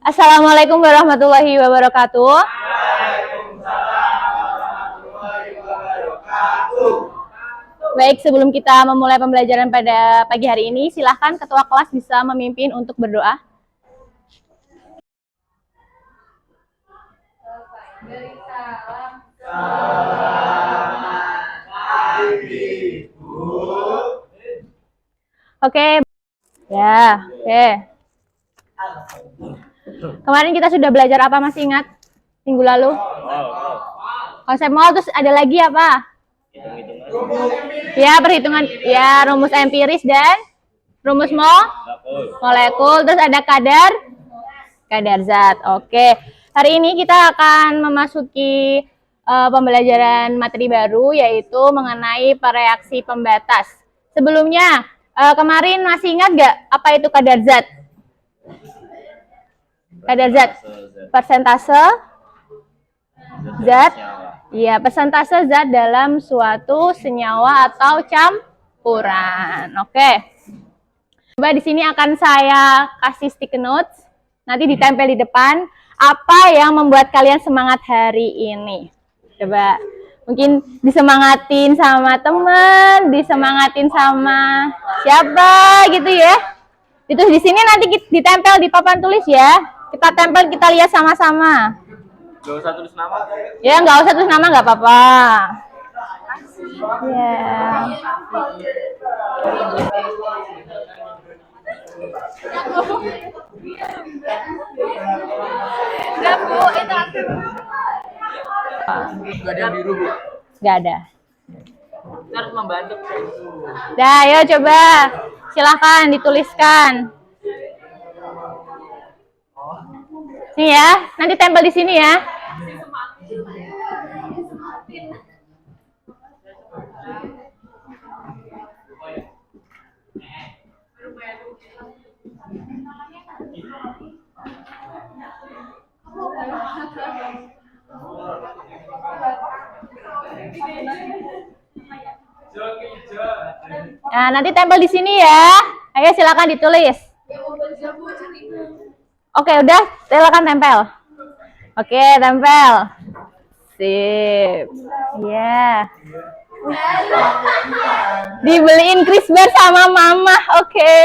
Assalamualaikum warahmatullahi wabarakatuh. Baik, sebelum kita memulai pembelajaran pada pagi hari ini, silahkan ketua kelas bisa memimpin untuk berdoa. Oke, ya, oke. Kemarin kita sudah belajar apa, masih ingat? Minggu lalu? Konsep mol, terus ada lagi apa? Ya, perhitungan, ya, rumus empiris dan rumus molekul, terus ada kadar zat. Oke, hari ini kita akan memasuki pembelajaran materi baru, yaitu mengenai reaksi pembatas. Sebelumnya, kemarin masih ingat nggak apa itu kadar zat? Kadar zat, persentase zat. Iya, persentase zat dalam suatu senyawa atau campuran. Oke. Coba di sini akan saya kasih sticky notes. Nanti ditempel di depan. Apa yang membuat kalian semangat hari ini? Coba. Mungkin disemangatin sama teman, disemangatin sama siapa gitu ya. Itu di sini nanti ditempel di papan tulis ya. Kita tempel, kita lihat sama-sama. Gak usah tulis nama. Ya, nggak usah tulis nama, nggak apa-apa. Ya. Gak ada yang biru, Bu? Nggak ada. Kita harus membantu. Dah, ayo coba. Silahkan dituliskan. Nih ya, nanti tempel di sini ya. Nah, nanti tempel di sini ya. Ayo silakan ditulis. Oke, udah, silakan tempel. Oke, tempel. Sip. Ya. Dibeliin Crisper sama mama. Oke.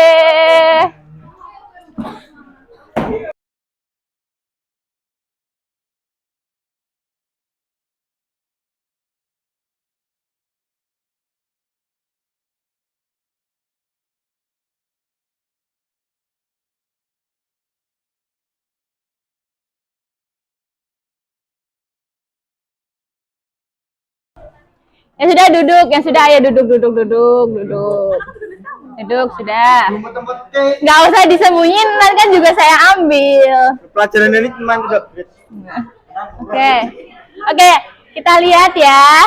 Yang sudah duduk, yang sudah ayo duduk. Duduk sudah. Nggak usah disembunyiin, nanti kan juga saya ambil. Pelajaran ini cuma tidak. Oke, kita lihat ya.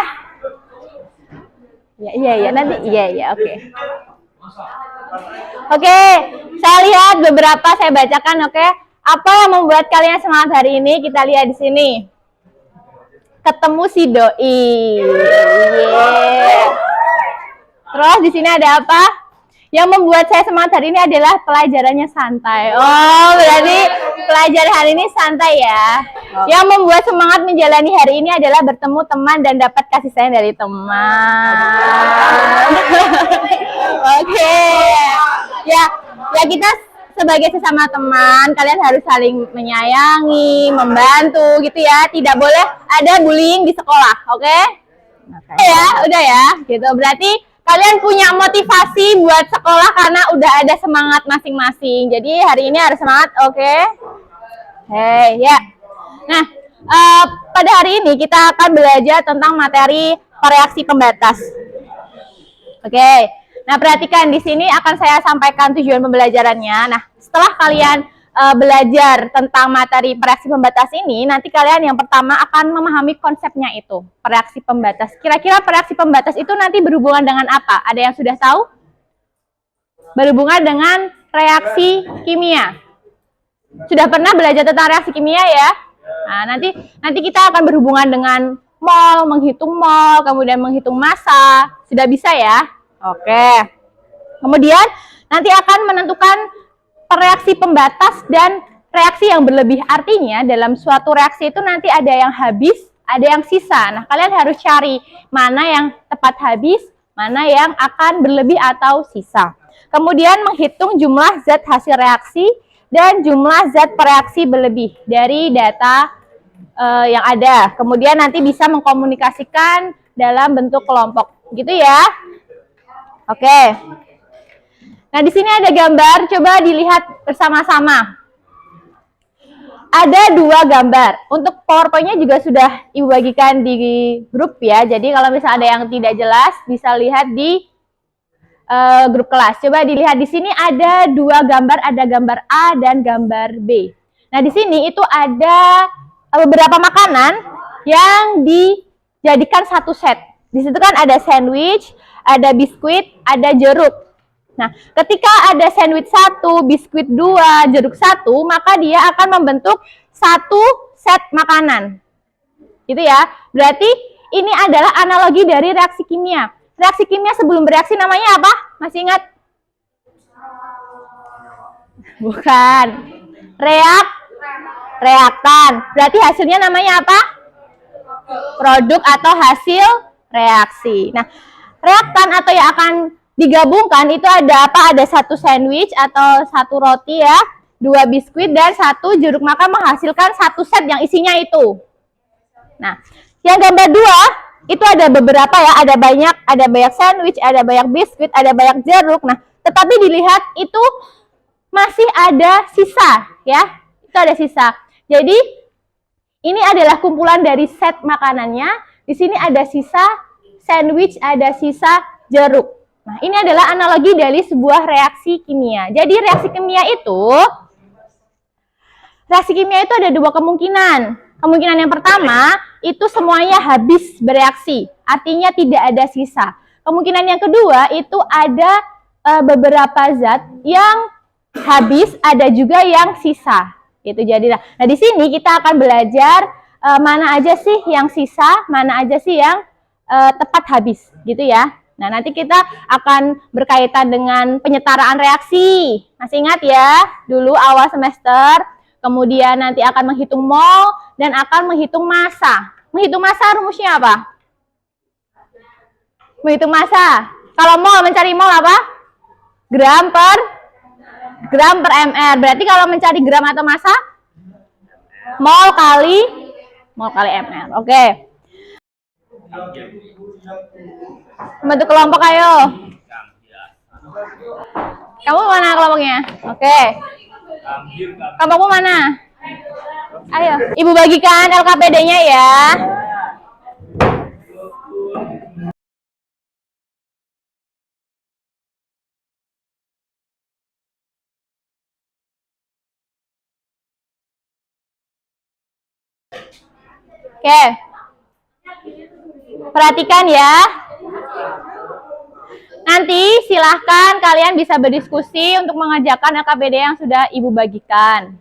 Iya, nanti iya, oke. Oke, saya lihat beberapa, saya bacakan, oke. Apa yang membuat kalian semangat hari ini? Kita lihat di sini. Ketemu si doi. Terus di sini ada apa? Yang membuat saya semangat hari ini adalah pelajarannya santai. Oh, berarti pelajaran hari ini santai ya. Yang membuat semangat menjalani hari ini adalah bertemu teman dan dapat kasih sayang dari teman. Oke. Ya kita sebagai sesama teman, kalian harus saling menyayangi, membantu gitu ya. Tidak boleh ada bullying di sekolah, oke? Ya, udah ya. Gitu. Berarti kalian punya motivasi buat sekolah karena udah ada semangat masing-masing. Jadi hari ini harus semangat, oke? Hei, ya. Nah, pada hari ini kita akan belajar tentang materi reaksi pembatas. Oke. Nah, perhatikan di sini akan saya sampaikan tujuan pembelajarannya. Nah, setelah kalian belajar tentang materi reaksi pembatas ini, nanti kalian yang pertama akan memahami konsepnya itu, reaksi pembatas. Kira-kira reaksi pembatas itu nanti berhubungan dengan apa? Ada yang sudah tahu? Berhubungan dengan reaksi kimia. Sudah pernah belajar tentang reaksi kimia ya? Nah, nanti kita akan berhubungan dengan mol, menghitung mol, kemudian menghitung massa. Sudah bisa ya? Oke. Kemudian nanti akan menentukan reaksi pembatas dan reaksi yang berlebih. Artinya dalam suatu reaksi itu nanti ada yang habis, ada yang sisa. Nah, kalian harus cari mana yang tepat habis, mana yang akan berlebih atau sisa. Kemudian menghitung jumlah zat hasil reaksi dan jumlah zat pereaksi berlebih dari data yang ada. Kemudian nanti bisa mengkomunikasikan dalam bentuk kelompok. Gitu ya. Oke. Nah, di sini ada gambar, coba dilihat bersama-sama. Ada 2 gambar. Untuk PowerPoint-nya juga sudah Ibu bagikan di grup ya. Jadi kalau misalnya ada yang tidak jelas, bisa lihat di grup kelas. Coba dilihat di sini ada 2 gambar, ada gambar A dan gambar B. Nah, di sini itu ada beberapa makanan yang dijadikan satu set. Di situ kan ada sandwich, ada biskuit, ada jeruk. Nah, ketika ada sandwich 1, biskuit 2, jeruk 1, maka dia akan membentuk satu set makanan. Gitu ya. Berarti ini adalah analogi dari reaksi kimia. Reaksi kimia sebelum bereaksi namanya apa? Masih ingat? Bukan. Reaktan. Berarti hasilnya namanya apa? Produk atau hasil reaksi. Nah, reaktan atau yang akan digabungkan itu ada apa? Ada 1 sandwich atau 1 roti ya, 2 biskuit dan 1 jeruk, maka menghasilkan 1 set yang isinya itu. Nah, yang gambar 2 itu ada beberapa ya, ada banyak sandwich, ada banyak biskuit, ada banyak jeruk. Nah, tetapi dilihat itu masih ada sisa ya. Itu ada sisa. Jadi ini adalah kumpulan dari set makanannya. Di sini ada sisa sandwich, ada sisa jeruk. Nah, ini adalah analogi dari sebuah reaksi kimia. Jadi reaksi kimia itu ada 2 kemungkinan. Kemungkinan yang pertama itu semuanya habis bereaksi, artinya tidak ada sisa. Kemungkinan yang kedua itu ada beberapa zat yang habis, ada juga yang sisa. Gitu jadilah. Nah, di sini kita akan belajar mana aja sih yang sisa, mana aja sih yang tepat habis, gitu ya. Nah, nanti kita akan berkaitan dengan penyetaraan reaksi. Masih ingat ya, dulu awal semester, kemudian nanti akan menghitung mol dan akan menghitung massa. Menghitung massa rumusnya apa? Menghitung massa. Kalau mol, mencari mol apa? Gram per mr. Berarti kalau mencari gram atau massa, mol kali mr. Oke. Bentuk kelompok ayo. Kamu mana kelompoknya? Oke. Kelompokmu mana? Ayo, Ibu bagikan LKPD-nya ya. Oke. Perhatikan ya. Nanti silahkan kalian bisa berdiskusi untuk mengerjakan LKPD yang sudah Ibu bagikan.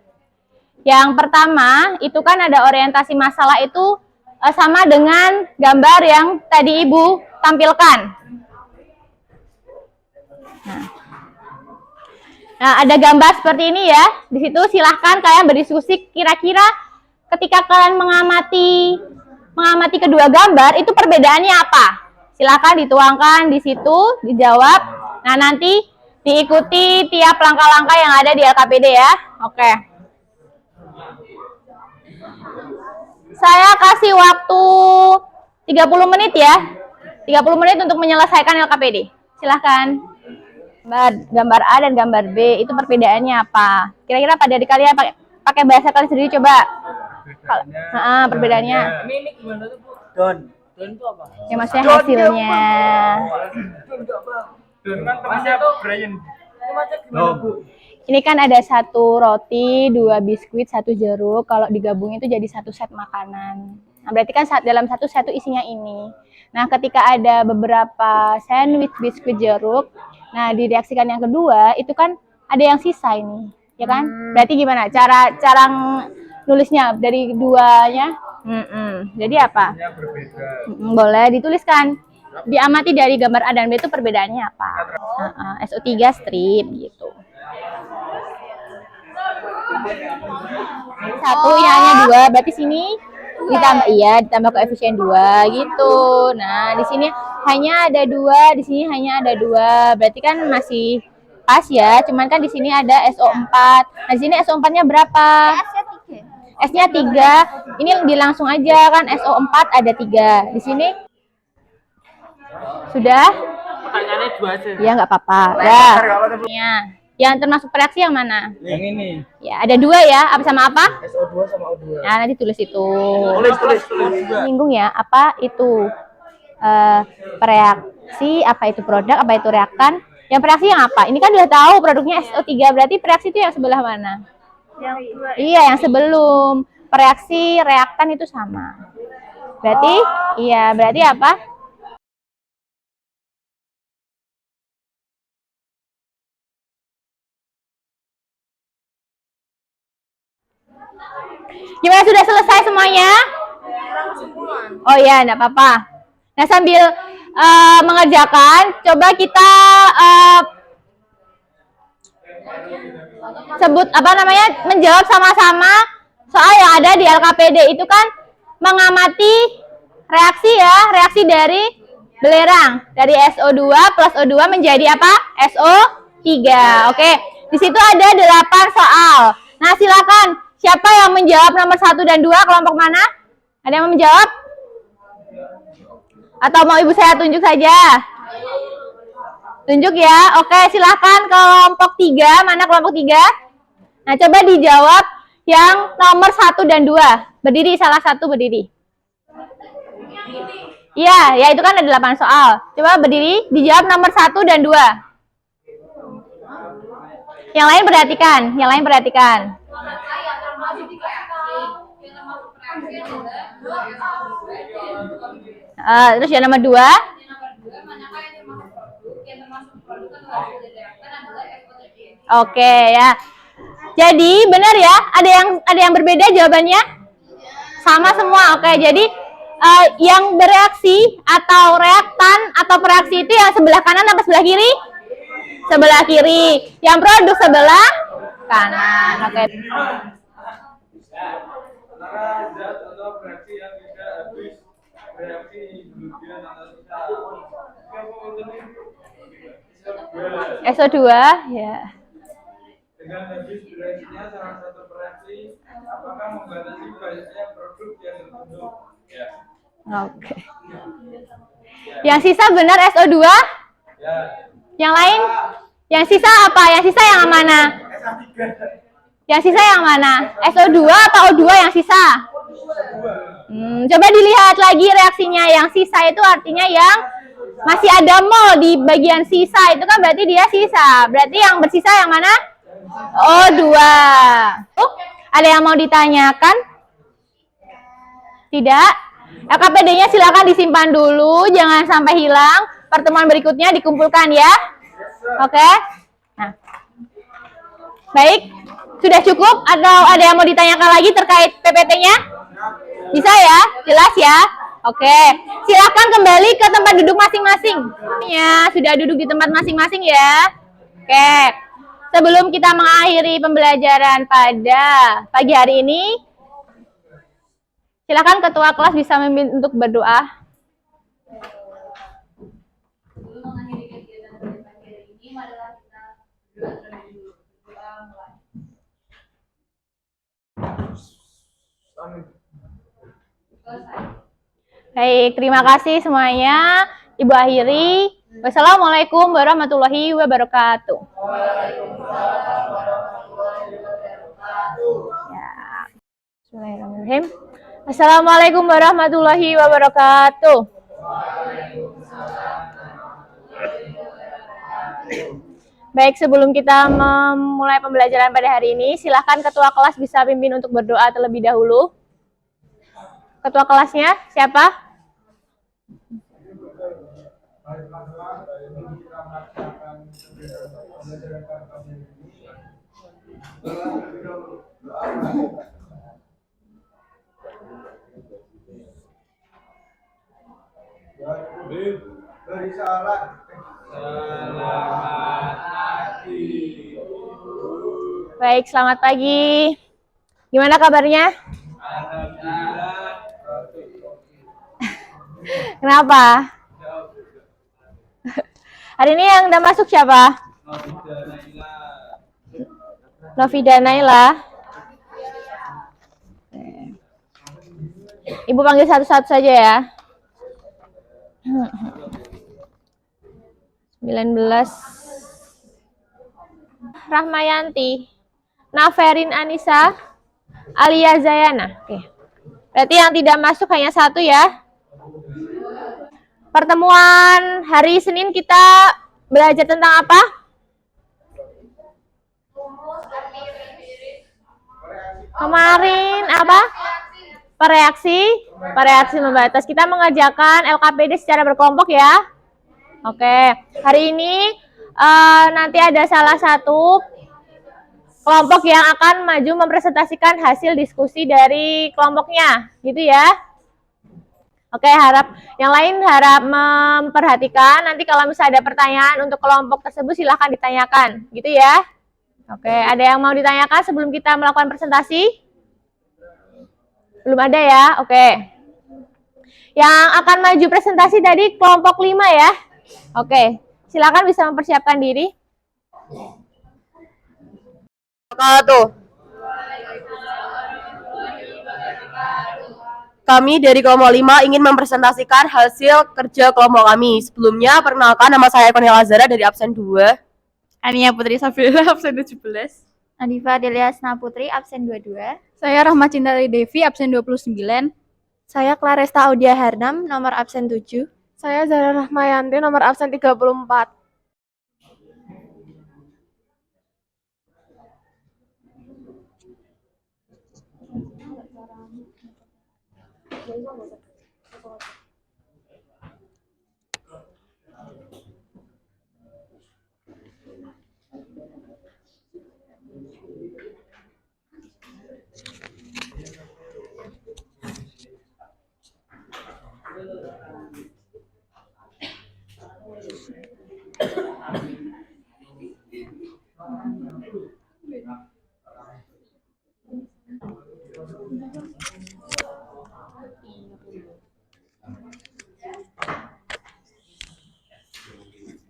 Yang pertama, itu kan ada orientasi masalah itu sama dengan gambar yang tadi Ibu tampilkan. Nah, ada gambar seperti ini ya. Di situ silahkan kalian berdiskusi kira-kira ketika kalian mengamati kedua gambar itu perbedaannya apa? Silakan dituangkan di situ, dijawab. Nah, nanti diikuti tiap langkah-langkah yang ada di LKPD ya. Oke. Saya kasih waktu 30 menit ya. 30 menit untuk menyelesaikan LKPD. Silahkan. Gambar A dan gambar B itu perbedaannya apa? Kira-kira pada adik kalian pakai bahasa kalian sendiri coba. Perbedaannya. Ini gimana tuh, Bu? Don itu apa? Ya maksudnya hasilnya. Don kan temannya tuh Brian. Ini macam gimana, Bu? Ini kan ada 1 roti, 2 biskuit, 1 jeruk. Kalau digabung itu jadi 1 set makanan. Nah, berarti kan dalam 1 set itu isinya ini. Nah, ketika ada beberapa sandwich, biskuit, jeruk, nah direaksikan yang kedua, itu kan ada yang sisa ini, ya kan? Berarti gimana? Cara nulisnya dari duanya? Jadi apa? Boleh dituliskan. Diamati dari gambar A dan B itu perbedaannya apa? SO3 strip gitu. Satu, ini hanya 2, berarti sini ditambah, iya, ditambah koefisien 2 gitu. Nah, di sini hanya ada 2, di sini hanya ada 2, berarti kan masih pas ya, cuman kan di sini ada SO4. Nah, di sini SO4-nya berapa? S-nya 3. Ini dilangsung aja kan, SO4 ada 3. Di sini sudah? Pertanyaannya 2 aja. Ya, nggak apa-apa. Ya. Yang termasuk reaksi yang mana? Yang ini. Ya, ada 2 ya. Apa sama apa? SO2 sama O2. Nah, nanti tulis itu. Tulis. Singgung ya, apa itu reaksi, apa itu produk, apa itu reaktan. Yang reaksi yang apa? Ini kan udah tahu produknya SO3, berarti reaksi itu yang sebelah mana? Iya, yang sebelum. Reaksi, reaktan itu sama. Berarti, iya, berarti apa? Gimana, sudah selesai semuanya? Oh iya, enggak apa-apa. Nah, sambil mengerjakan, coba kita sebut apa namanya, menjawab sama-sama soal yang ada di LKPD. Itu kan mengamati reaksi ya, reaksi dari belerang dari SO2 plus O2 menjadi apa? SO3. Oke. Di situ ada 8 soal. Nah, silakan. Siapa yang menjawab nomor 1 dan 2? Kelompok mana? Ada yang mau menjawab? Atau mau ibu saya tunjuk saja? Tunjuk ya. Oke, silakan kelompok 3. Mana kelompok 3? Nah, coba dijawab yang nomor 1 dan 2. Berdiri, salah satu berdiri. Iya, ya itu kan ada 8 soal. Coba berdiri, dijawab nomor 1 dan 2. Yang lain perhatikan, terus yang nomor 2. Oke ya. Jadi benar ya, ada yang berbeda jawabannya? Sama semua. Oke, jadi yang bereaksi atau reaktan atau pereaksi itu yang sebelah kanan atau sebelah kiri? Sebelah kiri. Yang produk sebelah kanan. Oke. SO2 ya. Dengan habis reaksinya salah satu reaksi, apakah membatasi banyaknya produk yang terbentuk? Ya. Oke. Yang sisa benar SO2? Ya. Yang lain? Yang sisa apa? Yang sisa yang mana? Yang sisa yang mana? SO2 atau O2 yang sisa? Coba dilihat lagi reaksinya. Yang sisa itu artinya yang masih ada mol di bagian sisa. Itu kan berarti dia sisa. Berarti yang bersisa yang mana? O2. Ada yang mau ditanyakan? Tidak? LKPD-nya silakan disimpan dulu. Jangan sampai hilang. Pertemuan berikutnya dikumpulkan ya. Oke? Nah. Baik. Sudah cukup? Atau ada yang mau ditanyakan lagi terkait PPT-nya? Bisa ya? Jelas ya? Oke. Silakan kembali ke tempat duduk masing-masing. Ya, sudah duduk di tempat masing-masing ya. Oke. Sebelum kita mengakhiri pembelajaran pada pagi hari ini, silakan ketua kelas bisa memimpin untuk berdoa. Baik, terima kasih semuanya. Ibu akhiri. Wassalamualaikum warahmatullahi wabarakatuh. Ya. Bismillahirrahmanirrahim. Assalamualaikum warahmatullahi wabarakatuh. Baik, sebelum kita memulai pembelajaran pada hari ini, silakan ketua kelas bisa pimpin untuk berdoa terlebih dahulu. Ketua kelasnya siapa? Selamat pagi. Baik, selamat pagi. Gimana kabarnya? Alhamdulillah. Kenapa? Hari ini yang udah masuk siapa? Novida Naila. Ibu panggil satu-satu saja ya. 19. Rahmayanti. Naferin Anissa. Alia Zayana. Oke. Berarti yang tidak masuk hanya satu ya. Pertemuan hari Senin kita belajar tentang apa? Kemarin apa? Pereaksi membatas. Kita mengerjakan LKPD secara berkelompok ya. Oke. Hari ini nanti ada salah satu kelompok yang akan maju mempresentasikan hasil diskusi dari kelompoknya, gitu ya. Oke, yang lain harap memperhatikan. Nanti kalau misalnya ada pertanyaan untuk kelompok tersebut silahkan ditanyakan, gitu ya. Oke, ada yang mau ditanyakan sebelum kita melakukan presentasi? Belum ada ya? Oke. Yang akan maju presentasi tadi kelompok 5 ya. Oke, silakan bisa mempersiapkan diri. Kami dari kelompok 5 ingin mempresentasikan hasil kerja kelompok kami. Sebelumnya, perkenalkan nama saya Evanil Azara dari absen 2. Ania Putri Safira, absen 17. Nadifa Deliasna Putri, absen 22. Saya Rahmat Cinta Devi, absen 29. Saya Claresta Audia Hernam, nomor absen 7. Saya Zara Rahmayanti, nomor absen 34.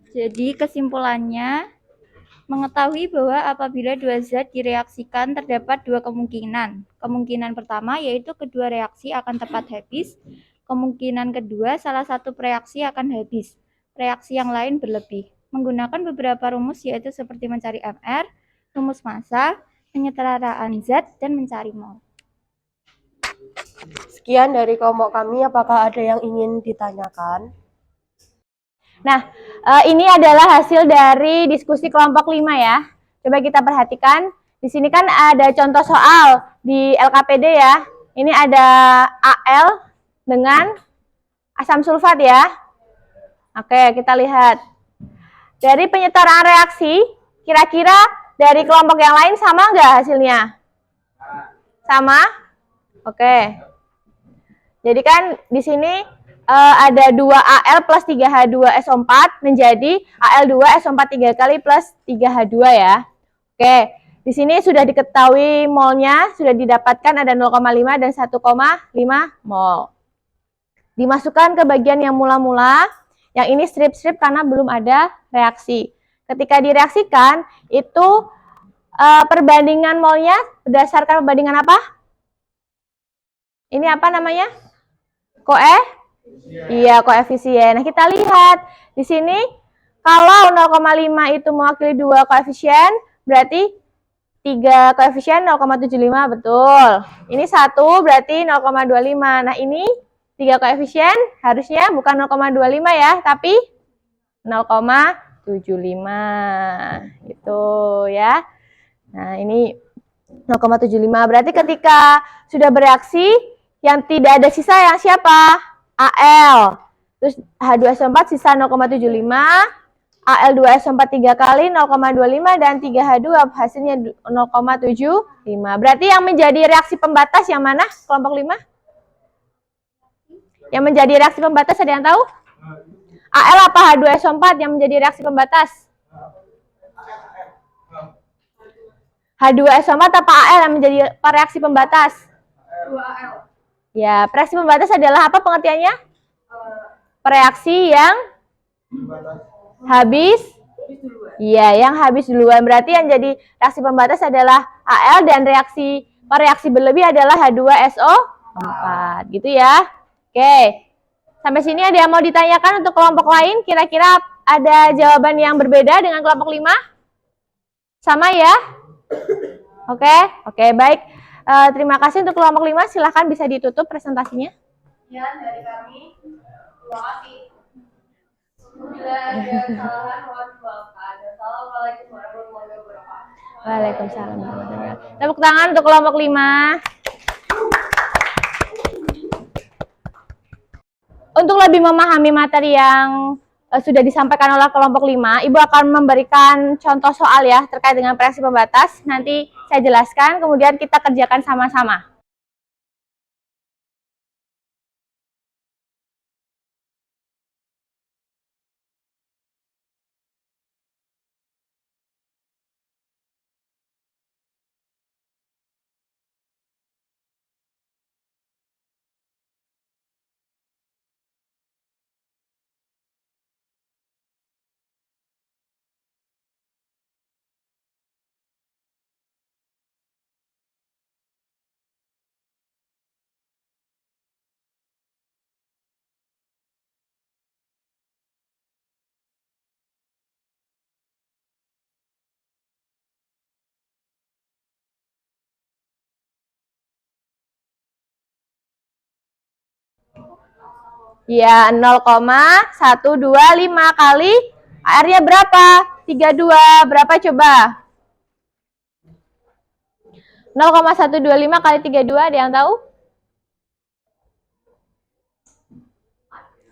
Jadi kesimpulannya, mengetahui bahwa apabila dua zat direaksikan terdapat dua kemungkinan. Kemungkinan pertama yaitu kedua reaksi akan tepat habis. Kemungkinan kedua salah satu reaksi akan habis. Reaksi yang lain berlebih. Menggunakan beberapa rumus yaitu seperti mencari MR, rumus massa, penyetaraan zat, dan mencari mol. Sekian dari kelompok kami. Apakah ada yang ingin ditanyakan? Nah, ini adalah hasil dari diskusi kelompok 5 ya. Coba kita perhatikan. Di sini kan ada contoh soal di LKPD ya. Ini ada Al dengan asam sulfat ya. Oke, kita lihat. Dari penyetaraan reaksi, kira-kira dari kelompok yang lain sama nggak hasilnya? Sama? Oke. Jadi kan di sini ada 2Al plus 3H2SO4 menjadi Al2SO4 3 kali plus 3H2 ya. Oke, di sini sudah diketahui molnya, sudah didapatkan ada 0,5 dan 1,5 mol. Dimasukkan ke bagian yang mula-mula, yang ini strip-strip karena belum ada reaksi. Ketika direaksikan, itu perbandingan molnya berdasarkan perbandingan apa? Ini apa namanya? Iya, koefisien. Nah, kita lihat di sini kalau 0,5 itu mewakili 2 koefisien, berarti 3 koefisien 0,75 betul. Ini 1 berarti 0,25. Nah, ini 3 koefisien harusnya bukan 0,25 ya, tapi 0,75 gitu ya. Nah, ini 0,75 berarti ketika sudah bereaksi yang tidak ada sisa yang siapa? Al. Terus H2SO4 sisa 0,75, Al2SO4 3 kali 0,25 dan 3H2 hasilnya 0,75. Berarti yang menjadi reaksi pembatas yang mana? Kelompok 5? Yang menjadi reaksi pembatas ada yang tahu? Al apa H2SO4 yang menjadi reaksi pembatas? H2SO4 apa Al yang menjadi reaksi pembatas? Ya, reaksi pembatas adalah apa pengertiannya? Reaksi yang habis. Iya, yang habis duluan. Berarti yang jadi reaksi pembatas adalah Al dan reaksi berlebih adalah H2SO4. Gitu ya. Oke. Sampai sini ada yang mau ditanyakan untuk kelompok lain? Kira-kira ada jawaban yang berbeda dengan kelompok 5? Sama ya? Oke, baik. Terima kasih untuk kelompok 5. Silahkan bisa ditutup presentasinya. Ya, dari kami. Terima kasih. Bila ada kesalahan, mohon dimaafkan. Assalamualaikum warahmatullahi wabarakatuh. Waalaikumsalam warahmatullahi wabarakatuh. Tepuk tangan untuk kelompok 5. Untuk lebih memahami materi yang sudah disampaikan oleh kelompok 5, Ibu akan memberikan contoh soal ya terkait dengan reaksi pembatas. Nanti saya jelaskan, kemudian kita kerjakan sama-sama. Ya, 0,125 kali AR-nya berapa? 32. Berapa coba? 0,125 kali 32, ada yang tahu?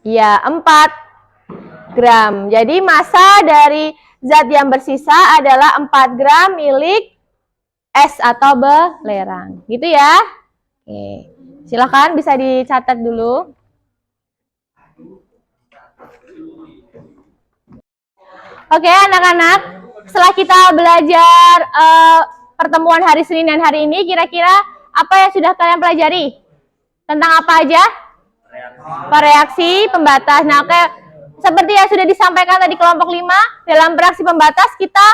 Ya, 4 gram. Jadi massa dari zat yang bersisa adalah 4 gram milik es atau belerang. Gitu ya? Oke. Silakan bisa dicatat dulu. Oke, anak-anak, setelah kita belajar pertemuan hari Senin dan hari ini, kira-kira apa yang sudah kalian pelajari? Tentang apa aja? Reaksi pembatas. Nah, oke, seperti yang sudah disampaikan tadi kelompok 5, dalam reaksi pembatas kita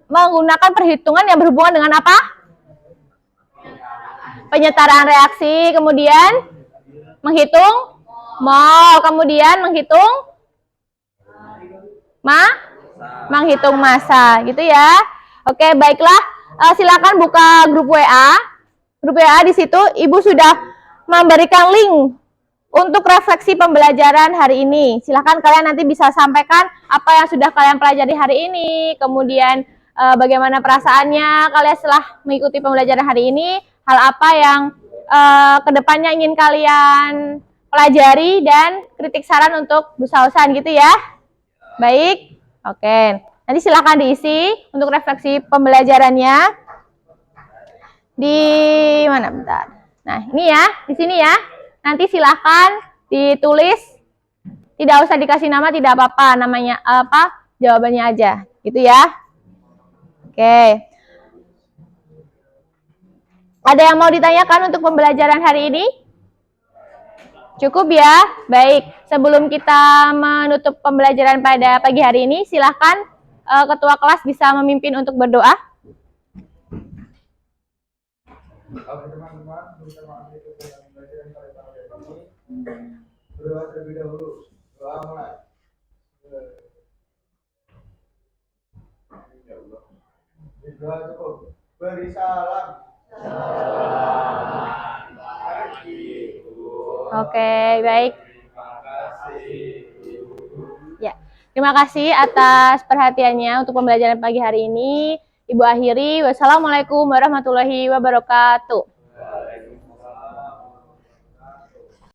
menggunakan perhitungan yang berhubungan dengan apa? Penyetaraan reaksi, kemudian menghitung mol, kemudian menghitung menghitung massa, gitu ya. Oke, baiklah. Silakan buka grup WA. Grup WA di situ Ibu sudah memberikan link untuk refleksi pembelajaran hari ini. Silakan kalian nanti bisa sampaikan apa yang sudah kalian pelajari hari ini, kemudian bagaimana perasaannya kalian setelah mengikuti pembelajaran hari ini, hal apa yang kedepannya ingin kalian pelajari, dan kritik saran untuk usaha-usahaan gitu ya. Baik, oke. Nanti silakan diisi untuk refleksi pembelajarannya. Di mana bentar? Nah, ini ya, di sini ya. Nanti silakan ditulis. Tidak usah dikasih nama, tidak apa-apa. Namanya apa? Jawabannya aja. Gitu ya. Oke. Ada yang mau ditanyakan untuk pembelajaran hari ini? Cukup ya? Baik, sebelum kita menutup pembelajaran pada pagi hari ini, silahkan ketua kelas bisa memimpin untuk berdoa. Oke teman-teman, kita mengikuti pembelajaran pada hari ini. Berdoa terlebih dahulu. Doa mulai. Doa cukup. Beri salam. Oke, baik. Ya, terima kasih atas perhatiannya untuk pembelajaran pagi hari ini. Ibu akhiri. Wassalamualaikum warahmatullahi wabarakatuh.